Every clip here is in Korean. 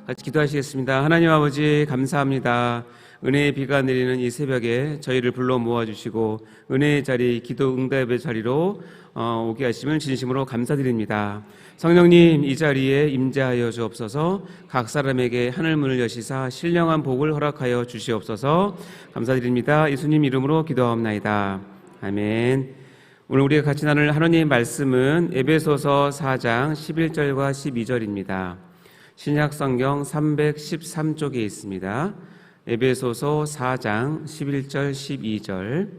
같이 기도하시겠습니다. 하나님 아버지 감사합니다. 은혜의 비가 내리는 이 새벽에 저희를 불러 모아주시고 은혜의 자리, 기도 응답의 자리로 오게 하심을 진심으로 감사드립니다. 성령님, 이 자리에 임재하여 주옵소서. 각 사람에게 하늘문을 여시사 신령한 복을 허락하여 주시옵소서. 감사드립니다. 예수님 이름으로 기도하옵나이다. 아멘. 오늘 우리가 같이 나눌 하나님의 말씀은 에베소서 4장 11절과 12절입니다. 신약성경 313쪽에 있습니다. 에베소서 4장 11절 12절.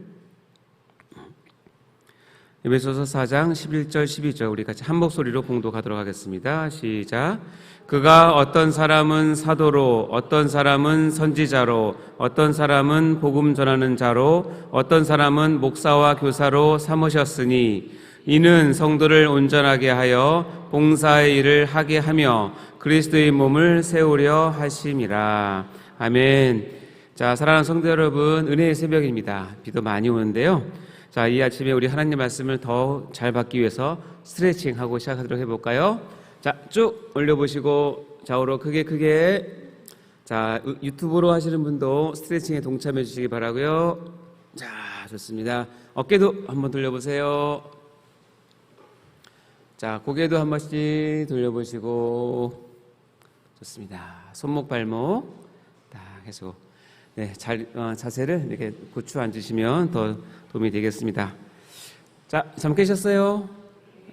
에베소서 4장 11절 12절 우리 같이 한 목소리로 봉독하도록 하겠습니다. 시작. 그가 어떤 사람은 사도로, 어떤 사람은 선지자로, 어떤 사람은 복음 전하는 자로, 어떤 사람은 목사와 교사로 삼으셨으니 이는 성도를 온전하게 하여 봉사의 일을 하게 하며 그리스도의 몸을 세우려 하심이라. 아멘. 자, 사랑하는 성도 여러분, 은혜의 새벽입니다. 비도 많이 오는데요. 자, 이 아침에 우리 하나님 말씀을 더 잘 받기 위해서 스트레칭하고 시작하도록 해볼까요? 자, 쭉 올려보시고 좌우로 크게. 자, 유튜브로 하시는 분도 스트레칭에 동참해 주시기 바라고요. 자, 좋습니다. 어깨도 한번 돌려보세요. 자, 고개도 한 번씩 돌려보시고. 좋습니다. 손목, 발목 딱 해서 자세를 이렇게 고추 앉으시면 더 도움이 되겠습니다. 자, 잠 깨셨어요?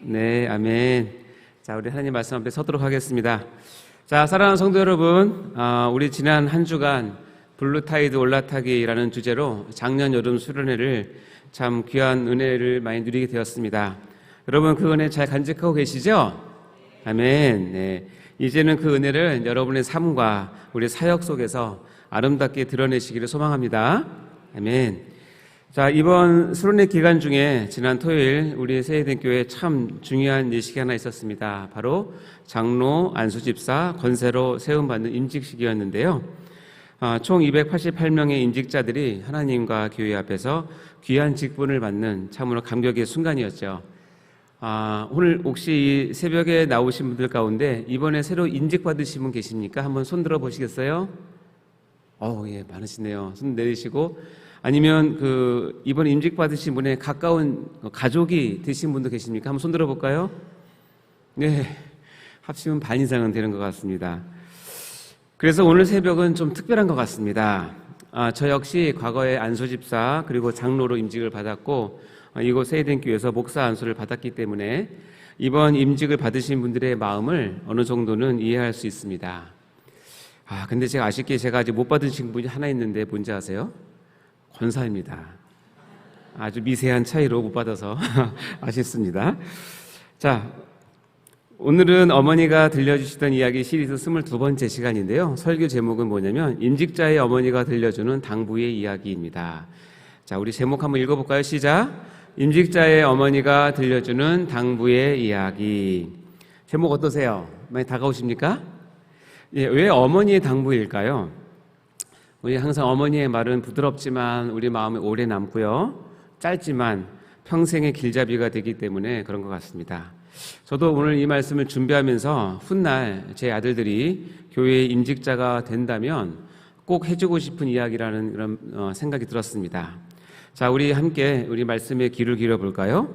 네, 아멘. 자, 우리 하나님 말씀 앞에 서도록 하겠습니다. 자, 사랑하는 성도 여러분, 우리 지난 한 주간 블루타이드 올라타기라는 주제로 작년 여름 수련회를 참 귀한 은혜를 많이 누리게 되었습니다. 여러분 그 은혜 잘 간직하고 계시죠? 아멘. 네. 이제는 그 은혜를 여러분의 삶과 우리 사역 속에서 아름답게 드러내시기를 소망합니다. 아멘. 자, 이번 수련회 기간 중에 지난 토요일 우리 세이den교회에 참 중요한 예식이 하나 있었습니다. 바로 장로, 안수집사, 권세로 세움받는 임직식이었는데요. 총 288명의 임직자들이 하나님과 교회 앞에서 귀한 직분을 받는 참으로 감격의 순간이었죠. 오늘 혹시 이 새벽에 나오신 분들 가운데 이번에 새로 임직받으신 분 계십니까? 한번 손 들어 보시겠어요? 예, 많으시네요. 손 내리시고, 아니면 이번에 임직받으신 분의 가까운 가족이 되신 분도 계십니까? 한번 손 들어 볼까요? 네, 합치면 반 이상은 되는 것 같습니다. 그래서 오늘 새벽은 좀 특별한 것 같습니다. 저 역시 과거에 안수집사 그리고 장로로 임직을 받았고 이곳 세이den교회에서 목사 안수를 받았기 때문에 이번 임직을 받으신 분들의 마음을 어느 정도는 이해할 수 있습니다. 근데 제가 아쉽게 아직 못 받으신 분이 하나 있는데 뭔지 아세요? 권사입니다. 아주 미세한 차이로 못 받아서 아쉽습니다. 자, 오늘은 어머니가 들려주시던 이야기 시리즈 22번째 시간인데요. 설교 제목은 뭐냐면 임직자의 어머니가 들려주는 당부의 이야기입니다. 자, 우리 제목 한번 읽어볼까요? 시작. 임직자의 어머니가 들려주는 당부의 이야기. 제목 어떠세요? 많이 다가오십니까? 예, 왜 어머니의 당부일까요? 우리 항상 어머니의 말은 부드럽지만 우리 마음에 오래 남고요. 짧지만 평생의 길잡이가 되기 때문에 그런 것 같습니다. 저도 오늘 이 말씀을 준비하면서 훗날 제 아들들이 교회의 임직자가 된다면 꼭 해주고 싶은 이야기라는 그런 생각이 들었습니다. 자, 우리 함께 우리 말씀에 귀를 기울여 볼까요?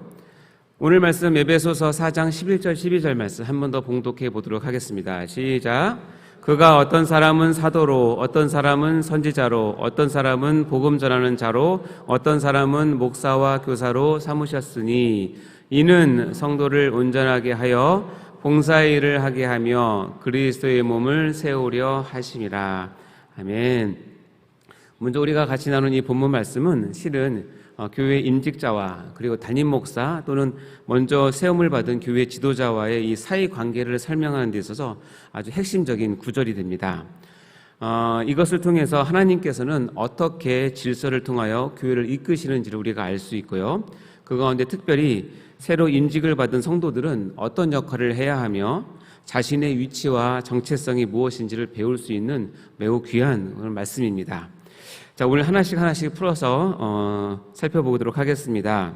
오늘 말씀 에베소서 4장 11절 12절 말씀 한 번 더 봉독해 보도록 하겠습니다. 시작. 그가 어떤 사람은 사도로, 어떤 사람은 선지자로, 어떤 사람은 복음 전하는 자로, 어떤 사람은 목사와 교사로 삼으셨으니 이는 성도를 온전하게 하여 봉사의 일을 하게 하며 그리스도의 몸을 세우려 하심이라. 아멘. 먼저 우리가 같이 나눈 이 본문 말씀은 실은 교회 임직자와 그리고 담임 목사 또는 먼저 세움을 받은 교회 지도자와의 이 사이 관계를 설명하는 데 있어서 아주 핵심적인 구절이 됩니다. 이것을 통해서 하나님께서는 어떻게 질서를 통하여 교회를 이끄시는지를 우리가 알 수 있고요. 그 가운데 특별히 새로 임직을 받은 성도들은 어떤 역할을 해야 하며 자신의 위치와 정체성이 무엇인지를 배울 수 있는 매우 귀한 그런 말씀입니다. 자, 오늘 하나씩 풀어서 살펴보도록 하겠습니다.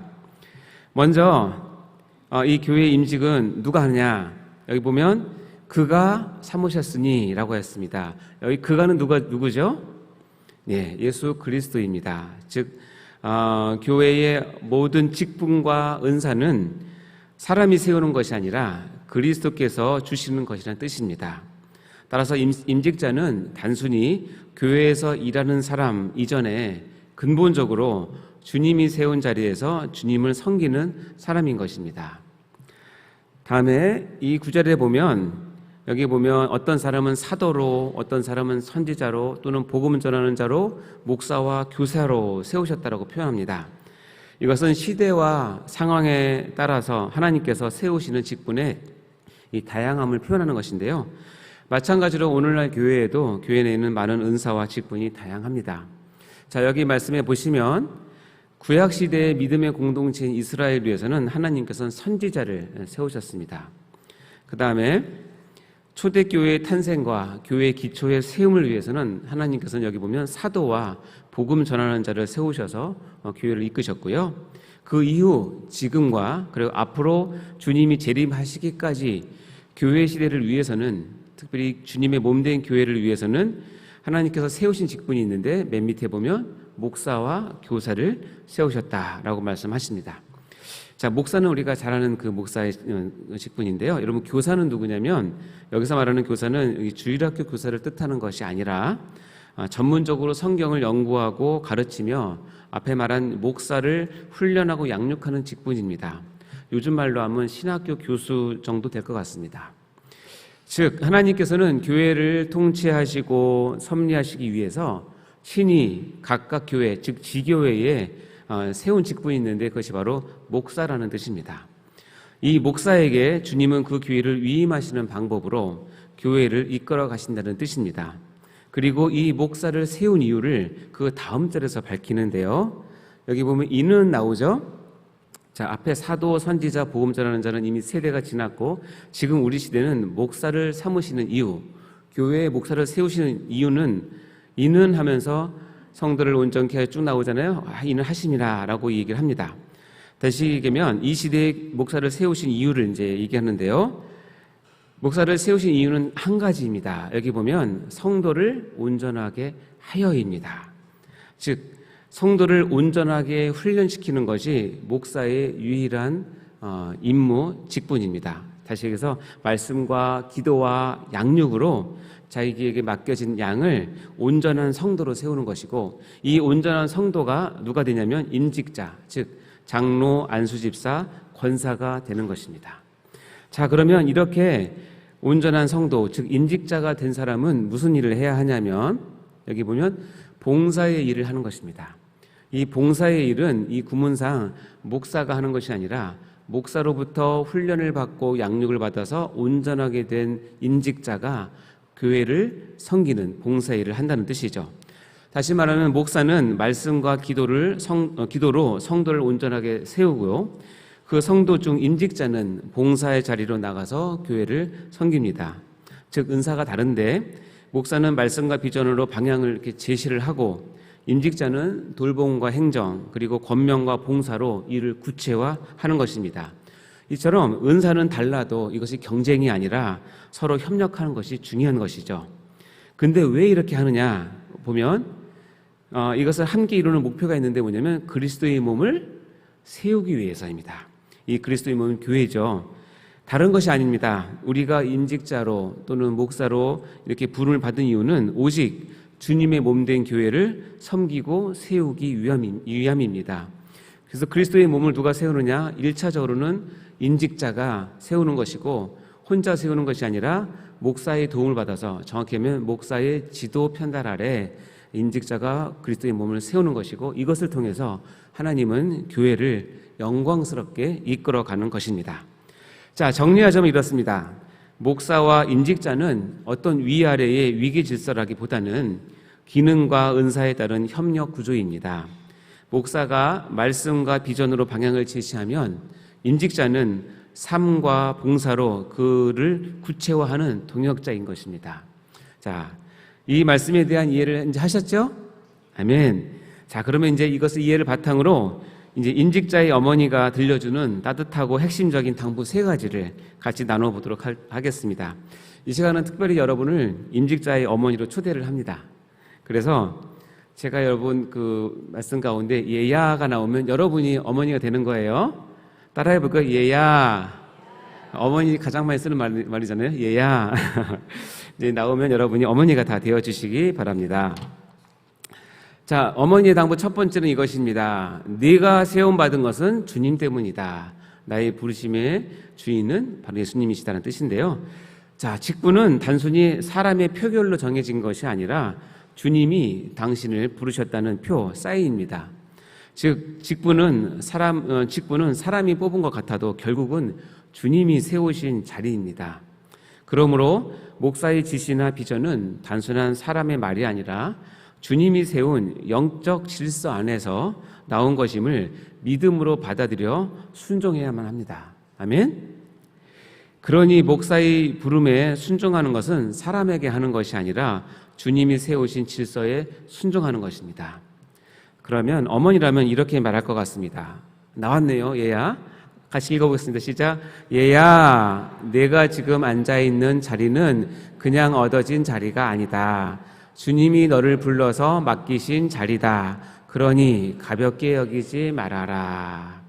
먼저 이 교회 임직은 누가 하느냐? 여기 보면 그가 삼으셨으니라고 했습니다. 여기 그가는 누구죠? 네, 예수 그리스도입니다. 즉 교회의 모든 직분과 은사는 사람이 세우는 것이 아니라 그리스도께서 주시는 것이라는 뜻입니다. 따라서 임직자는 단순히 교회에서 일하는 사람 이전에 근본적으로 주님이 세운 자리에서 주님을 섬기는 사람인 것입니다. 다음에 이 구절에 보면 여기 보면 어떤 사람은 사도로, 어떤 사람은 선지자로 또는 복음 전하는 자로, 목사와 교사로 세우셨다라고 표현합니다. 이것은 시대와 상황에 따라서 하나님께서 세우시는 직분의 이 다양함을 표현하는 것인데요. 마찬가지로 오늘날 교회에도 교회 내에는 많은 은사와 직분이 다양합니다. 자, 여기 말씀해 보시면 구약 시대의 믿음의 공동체인 이스라엘 위해서는 하나님께서는 선지자를 세우셨습니다. 그 다음에 초대교회의 탄생과 교회의 기초의 세움을 위해서는 하나님께서는 여기 보면 사도와 복음 전하는 자를 세우셔서 교회를 이끄셨고요. 그 이후 지금과 그리고 앞으로 주님이 재림하시기까지 교회 시대를 위해서는, 특별히 주님의 몸된 교회를 위해서는 하나님께서 세우신 직분이 있는데 맨 밑에 보면 목사와 교사를 세우셨다라고 말씀하십니다. 자, 목사는 우리가 잘 아는 그 목사의 직분인데요. 여러분, 교사는 누구냐면 여기서 말하는 교사는 주일학교 교사를 뜻하는 것이 아니라 전문적으로 성경을 연구하고 가르치며 앞에 말한 목사를 훈련하고 양육하는 직분입니다. 요즘 말로 하면 신학교 교수 정도 될 것 같습니다. 즉 하나님께서는 교회를 통치하시고 섭리하시기 위해서 신이 각각 교회, 즉 지교회에 세운 직분이 있는데 그것이 바로 목사라는 뜻입니다. 이 목사에게 주님은 그 교회를 위임하시는 방법으로 교회를 이끌어 가신다는 뜻입니다. 그리고 이 목사를 세운 이유를 그 다음 절에서 밝히는데요. 여기 보면 이는 나오죠. 자, 앞에 사도, 선지자, 복음 전하는 자는 이미 세대가 지났고 지금 우리 시대는 목사를 삼으시는 이유, 교회의 목사를 세우시는 이유는 이는 하면서 성도를 온전케 하여 쭉 나오잖아요. 이는 하심이라 라고 얘기를 합니다. 다시 얘기하면 이 시대에 목사를 세우신 이유를 이제 얘기하는데요. 목사를 세우신 이유는 한 가지입니다. 여기 보면 성도를 온전하게 하여입니다. 즉 성도를 온전하게 훈련시키는 것이 목사의 유일한 임무, 직분입니다. 다시 얘기해서 말씀과 기도와 양육으로 자기에게 맡겨진 양을 온전한 성도로 세우는 것이고, 이 온전한 성도가 누가 되냐면 임직자, 즉 장로, 안수집사, 권사가 되는 것입니다. 자, 그러면 이렇게 온전한 성도, 즉 임직자가 된 사람은 무슨 일을 해야 하냐면 여기 보면 봉사의 일을 하는 것입니다. 이 봉사의 일은 이 구문상 목사가 하는 것이 아니라 목사로부터 훈련을 받고 양육을 받아서 온전하게 된 임직자가 교회를 섬기는 봉사의 일을 한다는 뜻이죠. 다시 말하면 목사는 말씀과 기도로 성도를 온전하게 세우고요. 그 성도 중 임직자는 봉사의 자리로 나가서 교회를 섬깁니다. 즉 은사가 다른데 목사는 말씀과 비전으로 방향을 이렇게 제시를 하고 임직자는 돌봄과 행정 그리고 권면과 봉사로 이를 구체화하는 것입니다. 이처럼 은사는 달라도 이것이 경쟁이 아니라 서로 협력하는 것이 중요한 것이죠. 근데 왜 이렇게 하느냐 보면 이것을 함께 이루는 목표가 있는데 뭐냐면 그리스도의 몸을 세우기 위해서입니다. 이 그리스도의 몸은 교회죠. 다른 것이 아닙니다. 우리가 임직자로 또는 목사로 이렇게 부름을 받은 이유는 오직 주님의 몸된 교회를 섬기고 세우기 위함입니다. 그래서 그리스도의 몸을 누가 세우느냐? 1차적으로는 임직자가 세우는 것이고 혼자 세우는 것이 아니라 목사의 도움을 받아서, 정확히 하면 목사의 지도 편달 아래 임직자가 그리스도의 몸을 세우는 것이고, 이것을 통해서 하나님은 교회를 영광스럽게 이끌어가는 것입니다. 자, 정리하자면 이렇습니다. 목사와 임직자는 어떤 위아래의 위기 질서라기보다는 기능과 은사에 따른 협력 구조입니다. 목사가 말씀과 비전으로 방향을 제시하면 임직자는 삶과 봉사로 그를 구체화하는 동역자인 것입니다. 자, 이 말씀에 대한 이해를 이제 하셨죠? 아멘. 자, 그러면 이제 이것을 이해를 바탕으로 이제 임직자의 어머니가 들려주는 따뜻하고 핵심적인 당부 3가지를 같이 나눠보도록 하겠습니다. 이 시간은 특별히 여러분을 임직자의 어머니로 초대를 합니다. 그래서 제가 여러분 그 말씀 가운데 얘야가 나오면 여러분이 어머니가 되는 거예요. 따라해 볼까요? 얘야. 어머니 가장 많이 쓰는 말이잖아요. 얘야. 이제 나오면 여러분이 어머니가 다 되어 주시기 바랍니다. 자, 어머니의 당부 첫 번째는 이것입니다. 네가 세움받은 것은 주님 때문이다. 나의 부르심의 주인은 바로 예수님이시다는 뜻인데요. 자, 직분은 단순히 사람의 표결로 정해진 것이 아니라 주님이 당신을 부르셨다는 표, 사인입니다. 즉, 직분은 사람이 뽑은 것 같아도 결국은 주님이 세우신 자리입니다. 그러므로 목사의 지시나 비전은 단순한 사람의 말이 아니라 주님이 세운 영적 질서 안에서 나온 것임을 믿음으로 받아들여 순종해야만 합니다. 아멘? 그러니 목사의 부름에 순종하는 것은 사람에게 하는 것이 아니라 주님이 세우신 질서에 순종하는 것입니다. 그러면 어머니라면 이렇게 말할 것 같습니다. 나왔네요, 얘야. 같이 읽어보겠습니다. 시작. 얘야, 내가 지금 앉아있는 자리는 그냥 얻어진 자리가 아니다. 주님이 너를 불러서 맡기신 자리다. 그러니 가볍게 여기지 말아라.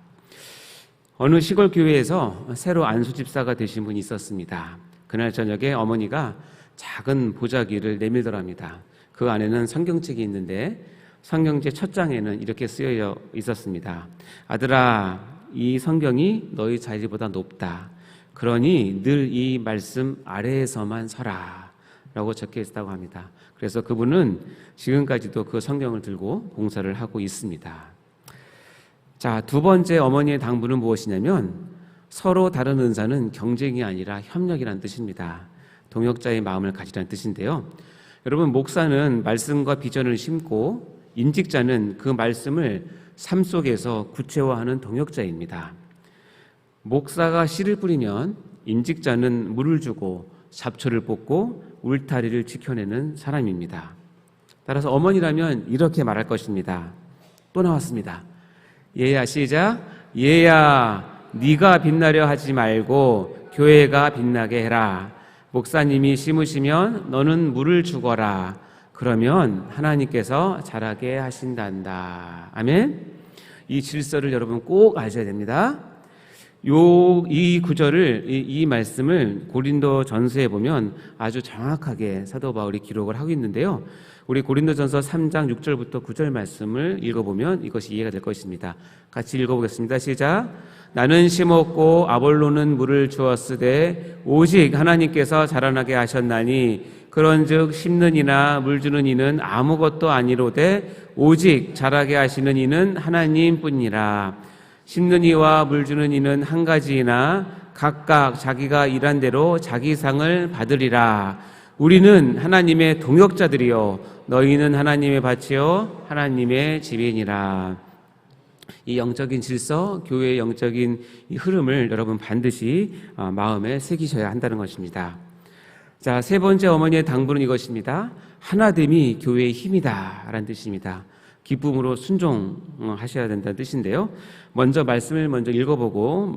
어느 시골 교회에서 새로 안수 집사가 되신 분이 있었습니다. 그날 저녁에 어머니가 작은 보자기를 내밀더랍니다. 그 안에는 성경책이 있는데 성경책 첫 장에는 이렇게 쓰여 있었습니다. 아들아, 이 성경이 너희 자리보다 높다. 그러니 늘 이 말씀 아래에서만 서라. 라고 적혀 있다고 합니다. 그래서 그분은 지금까지도 그 성경을 들고 봉사를 하고 있습니다. 자, 두 번째 어머니의 당부는 무엇이냐면 서로 다른 은사는 경쟁이 아니라 협력이라는 뜻입니다. 동역자의 마음을 가지라는 뜻인데요. 여러분, 목사는 말씀과 비전을 심고 임직자는 그 말씀을 삶 속에서 구체화하는 동역자입니다. 목사가 씨를 뿌리면 임직자는 물을 주고 잡초를 뽑고 울타리를 지켜내는 사람입니다. 따라서 어머니라면 이렇게 말할 것입니다. 또 나왔습니다. 얘야, 시작. 얘야, 네가 빛나려 하지 말고 교회가 빛나게 해라. 목사님이 심으시면 너는 물을 주거라. 그러면 하나님께서 자라게 하신단다. 아멘. 이 질서를 여러분 꼭 아셔야 됩니다. 이 구절을, 이 말씀을 고린도 전서에 보면 아주 정확하게 사도 바울이 기록을 하고 있는데요. 우리 고린도 전서 3장 6절부터 9절 말씀을 읽어보면 이것이 이해가 될 것입니다. 같이 읽어보겠습니다. 시작. 나는 심었고 아볼로는 물을 주었으되 오직 하나님께서 자라나게 하셨나니 그런즉 심는 이나 물 주는 이는 아무것도 아니로되 오직 자라게 하시는 이는 하나님뿐이라. 심는 이와 물 주는 이는 한 가지이나 각각 자기가 일한 대로 자기 상을 받으리라. 우리는 하나님의 동역자들이요 너희는 하나님의 밭이요 하나님의 집이니라. 이 영적인 질서, 교회의 영적인 이 흐름을 여러분 반드시 마음에 새기셔야 한다는 것입니다. 자, 세 번째 어머니의 당부는 이것입니다. 하나됨이 교회의 힘이다 라는 뜻입니다. 기쁨으로 순종하셔야 된다는 뜻인데요. 먼저 말씀을 먼저 읽어보고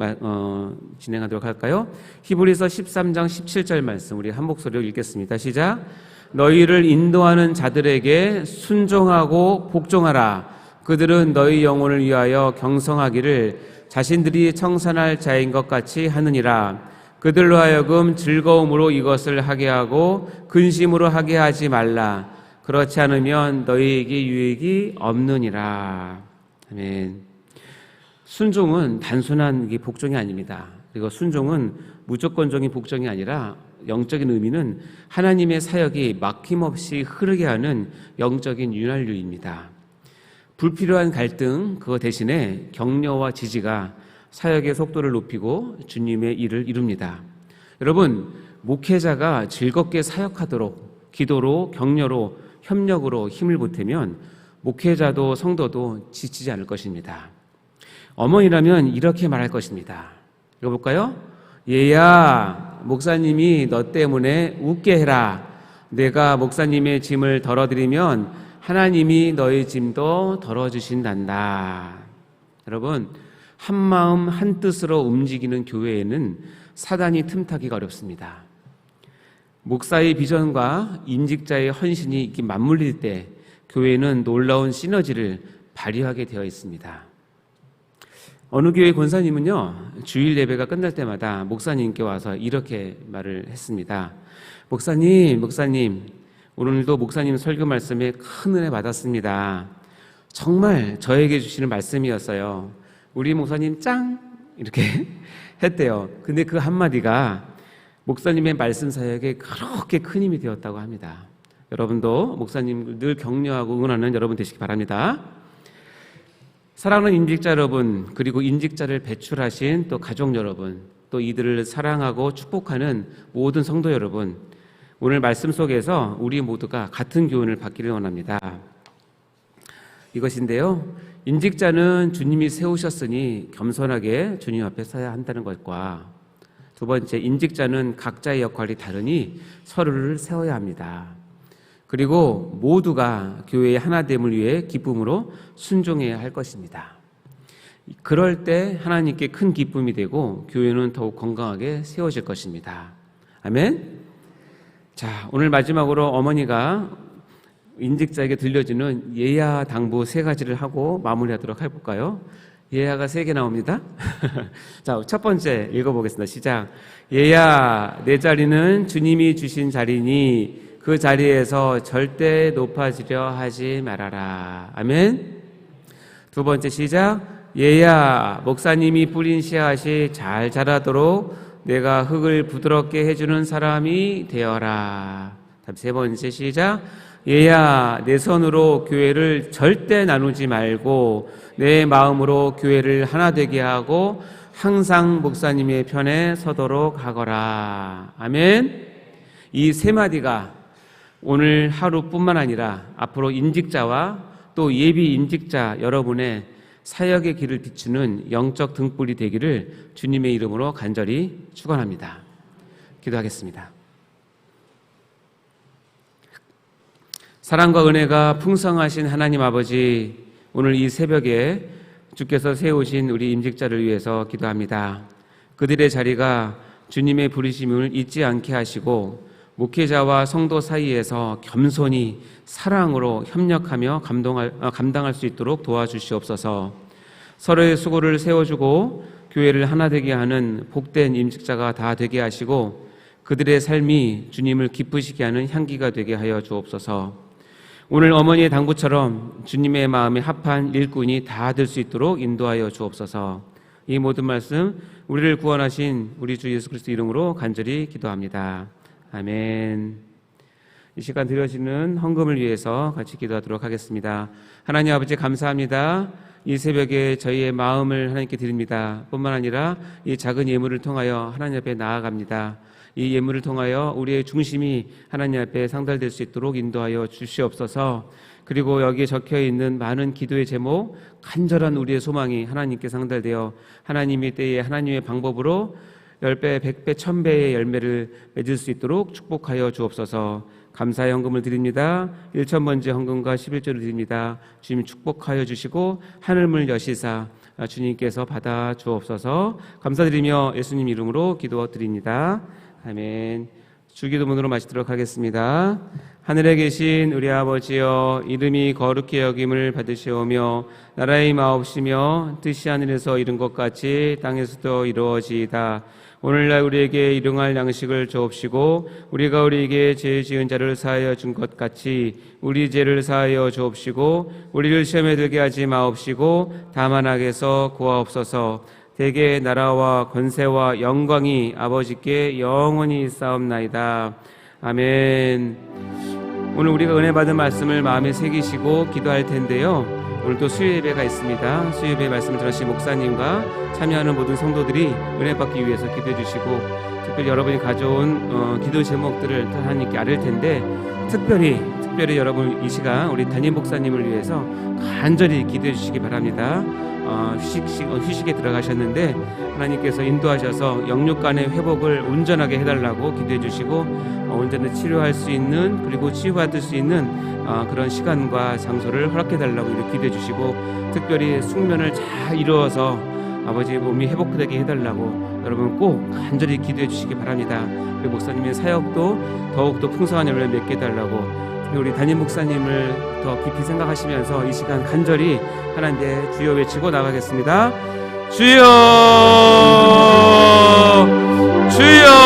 진행하도록 할까요? 히브리서 13장 17절 말씀 우리 한 목소리로 읽겠습니다. 시작. 너희를 인도하는 자들에게 순종하고 복종하라. 그들은 너희 영혼을 위하여 경성하기를 자신들이 청산할 자인 것 같이 하느니라. 그들로 하여금 즐거움으로 이것을 하게 하고 근심으로 하게 하지 말라. 그렇지 않으면 너희에게 유익이 없느니라. 아멘. 순종은 단순한 복종이 아닙니다. 그리고 순종은 무조건적인 복종이 아니라 영적인 의미는 하나님의 사역이 막힘없이 흐르게 하는 영적인 윤활유입니다. 불필요한 갈등, 그거 대신에 격려와 지지가 사역의 속도를 높이고 주님의 일을 이룹니다. 여러분, 목회자가 즐겁게 사역하도록 기도로, 격려로, 협력으로 힘을 보태면 목회자도 성도도 지치지 않을 것입니다. 어머니라면 이렇게 말할 것입니다. 읽어볼까요? 얘야, 목사님이 너 때문에 웃게 해라. 내가 목사님의 짐을 덜어드리면 하나님이 너의 짐도 덜어주신단다. 여러분, 한 마음 한 뜻으로 움직이는 교회에는 사단이 틈타기가 어렵습니다. 목사의 비전과 임직자의 헌신이 이렇게 맞물릴 때 교회는 놀라운 시너지를 발휘하게 되어 있습니다. 어느 교회 권사님은요, 주일 예배가 끝날 때마다 목사님께 와서 이렇게 말을 했습니다. 목사님, 오늘도 목사님 설교 말씀에 큰 은혜 받았습니다. 정말 저에게 주시는 말씀이었어요. 우리 목사님 짱! 이렇게 했대요. 근데 그 한마디가 목사님의 말씀 사역에 그렇게 큰 힘이 되었다고 합니다. 여러분도 목사님 늘 격려하고 응원하는 여러분 되시기 바랍니다. 사랑하는 임직자 여러분, 그리고 임직자를 배출하신 또 가족 여러분, 또 이들을 사랑하고 축복하는 모든 성도 여러분, 오늘 말씀 속에서 우리 모두가 같은 교훈을 받기를 원합니다. 이것인데요, 임직자는 주님이 세우셨으니 겸손하게 주님 앞에 서야 한다는 것과, 두 번째, 임직자는 각자의 역할이 다르니 서로를 세워야 합니다. 그리고 모두가 교회의 하나됨을 위해 기쁨으로 순종해야 할 것입니다. 그럴 때 하나님께 큰 기쁨이 되고 교회는 더욱 건강하게 세워질 것입니다. 아멘. 자, 오늘 마지막으로 어머니가 임직자에게 들려주는 예야 당부 3가지를 하고 마무리하도록 해볼까요? 예야가 3개 나옵니다. 자, 첫 번째 읽어보겠습니다. 시작. 예야, 내 자리는 주님이 주신 자리니 그 자리에서 절대 높아지려 하지 말아라. 아멘. 두 번째 시작. 예야, 목사님이 뿌린 씨앗이 잘 자라도록 내가 흙을 부드럽게 해주는 사람이 되어라. 다음 세 번째 시작. 얘야, 내 손으로 교회를 절대 나누지 말고 내 마음으로 교회를 하나 되게 하고 항상 목사님의 편에 서도록 하거라. 아멘. 이 3마디가 오늘 하루뿐만 아니라 앞으로 임직자와 또 예비 임직자 여러분의 사역의 길을 비추는 영적 등불이 되기를 주님의 이름으로 간절히 축원합니다. 기도하겠습니다. 사랑과 은혜가 풍성하신 하나님 아버지, 오늘 이 새벽에 주께서 세우신 우리 임직자를 위해서 기도합니다. 그들의 자리가 주님의 부르심을 잊지 않게 하시고 목회자와 성도 사이에서 겸손히 사랑으로 협력하며 감당할 수 있도록 도와주시옵소서. 서로의 수고를 세워주고 교회를 하나 되게 하는 복된 임직자가 다 되게 하시고 그들의 삶이 주님을 기쁘시게 하는 향기가 되게 하여 주옵소서. 오늘 어머니의 당부처럼 주님의 마음에 합한 일꾼이 다 될 수 있도록 인도하여 주옵소서. 이 모든 말씀 우리를 구원하신 우리 주 예수 그리스도 이름으로 간절히 기도합니다. 아멘. 이 시간 드려지는 헌금을 위해서 같이 기도하도록 하겠습니다. 하나님 아버지 감사합니다. 이 새벽에 저희의 마음을 하나님께 드립니다. 뿐만 아니라 이 작은 예물을 통하여 하나님 앞에 나아갑니다. 이 예물을 통하여 우리의 중심이 하나님 앞에 상달될 수 있도록 인도하여 주시옵소서. 그리고 여기에 적혀있는 많은 기도의 제목, 간절한 우리의 소망이 하나님께 상달되어 하나님의 때에 하나님의 방법으로 10배, 100배, 1000배의 열매를 맺을 수 있도록 축복하여 주옵소서. 감사의 헌금을 드립니다. 1000번째 헌금과 11조를 드립니다. 주님 축복하여 주시고 하늘문 여시사 주님께서 받아 주옵소서. 감사드리며 예수님 이름으로 기도드립니다. 아멘. 주기도문으로 마치도록 하겠습니다. 하늘에 계신 우리 아버지여, 이름이 거룩히 여김을 받으시오며 나라의 마옵시며 뜻이 하늘에서 이룬 것 같이 땅에서도 이루어지이다. 오늘날 우리에게 일용할 양식을 주옵시고 우리가 우리에게 죄 지은 자를 사하여 준 것 같이 우리 죄를 사하여 주옵시고 우리를 시험에 들게 하지 마옵시고 다만 악에서 구하옵소서. 대개 나라와 권세와 영광이 아버지께 영원히 있사옵나이다. 아멘. 오늘 우리가 은혜 받은 말씀을 마음에 새기시고 기도할 텐데요. 오늘 또 수요 예배가 있습니다. 수요 예배 말씀을 들으신 목사님과 참여하는 모든 성도들이 은혜 받기 위해서 기도해 주시고, 특별히 여러분이 가져온 기도 제목들을 하나님께 아뢰 텐데, 특별히 여러분 이 시간 우리 담임 목사님을 위해서 간절히 기도해 주시기 바랍니다. 휴식에 들어가셨는데 하나님께서 인도하셔서 영육간의 회복을 온전하게 해달라고 기도해 주시고 온전히 치료할 수 있는, 그리고 치유받을 수 있는 그런 시간과 장소를 허락해 달라고 이렇게 기도해 주시고, 특별히 숙면을 잘 이루어서 아버지 몸이 회복되게 해달라고 여러분 꼭 간절히 기도해 주시기 바랍니다. 우리 목사님의 사역도 더욱더 풍성한 열매를 맺게 해달라고, 우리 담임 목사님을 더 깊이 생각하시면서 이 시간 간절히 하나님께 주여 외치고 나가겠습니다. 주여, 주여.